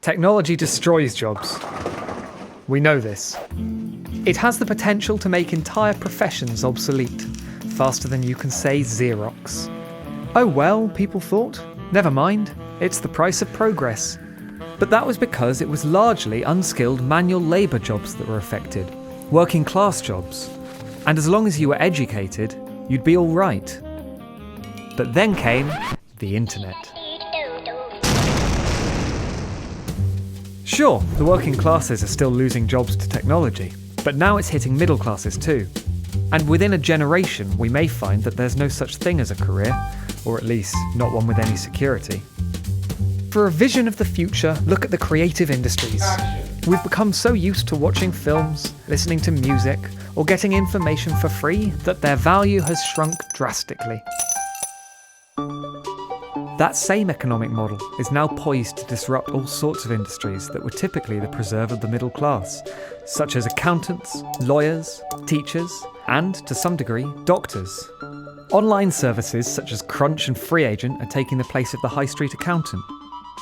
Technology destroys jobs. We know this. It has the potential to make entire professions obsolete, faster than you can say Xerox. Oh well, people thought. Never mind, it's the price of progress. But that was because it was largely unskilled manual labour jobs that were affected, working class jobs. And as long as you were educated, you'd be all right. But then came the internet. Sure, the working classes are still losing jobs to technology, but now it's hitting middle classes too. And within a generation, we may find that there's no such thing as a career, or at least not one with any security. For a vision of the future, look at the creative industries. We've become so used to watching films, listening to music, or getting information for free that their value has shrunk drastically. That same economic model is now poised to disrupt all sorts of industries that were typically the preserve of the middle class, such as accountants, lawyers, teachers, and, to some degree, doctors. Online services such as Crunch and FreeAgent are taking the place of the high street accountant.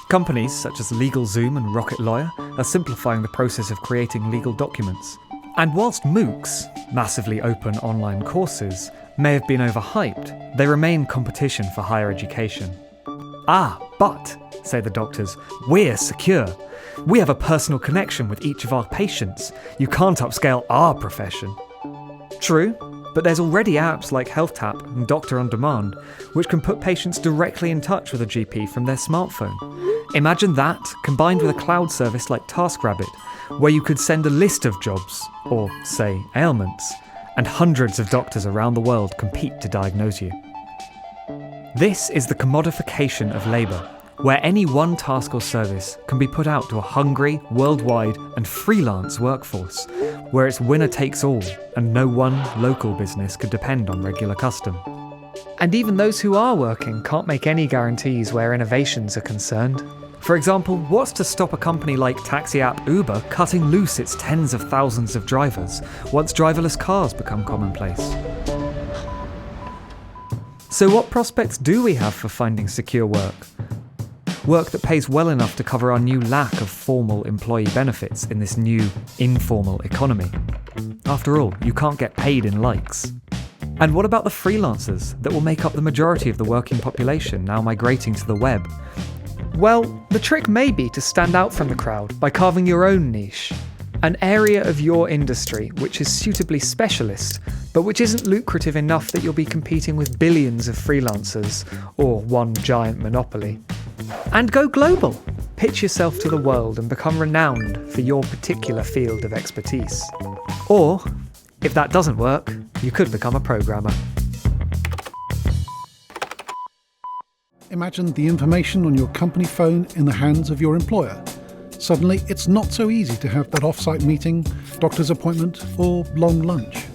Companies such as LegalZoom and Rocket Lawyer are simplifying the process of creating legal documents. And whilst MOOCs, massively open online courses, may have been overhyped, they remain competition for higher education. But, say the doctors, we're secure. We have a personal connection with each of our patients. You can't upscale our profession. True, but there's already apps like HealthTap and Doctor on Demand, which can put patients directly in touch with a GP from their smartphone. Imagine that, combined with a cloud service like TaskRabbit, where you could send a list of jobs, or, say, ailments, and hundreds of doctors around the world compete to diagnose you. This is the commodification of labour, where any one task or service can be put out to a hungry, worldwide and freelance workforce, where it's winner takes all and no one local business could depend on regular custom. And even those who are working can't make any guarantees where innovations are concerned. For example, what's to stop a company like taxi app Uber cutting loose its tens of thousands of drivers once driverless cars become commonplace? So what prospects do we have for finding secure work? Work that pays well enough to cover our new lack of formal employee benefits in this new, informal economy. After all, you can't get paid in likes. And what about the freelancers that will make up the majority of the working population now migrating to the web? Well, the trick may be to stand out from the crowd by carving your own niche. An area of your industry which is suitably specialist, but which isn't lucrative enough that you'll be competing with billions of freelancers or one giant monopoly. And go global. Pitch yourself to the world and become renowned for your particular field of expertise. Or, if that doesn't work, you could become a programmer. Imagine the information on your company phone in the hands of your employer. Suddenly, it's not so easy to have that off-site meeting, doctor's appointment, or long lunch.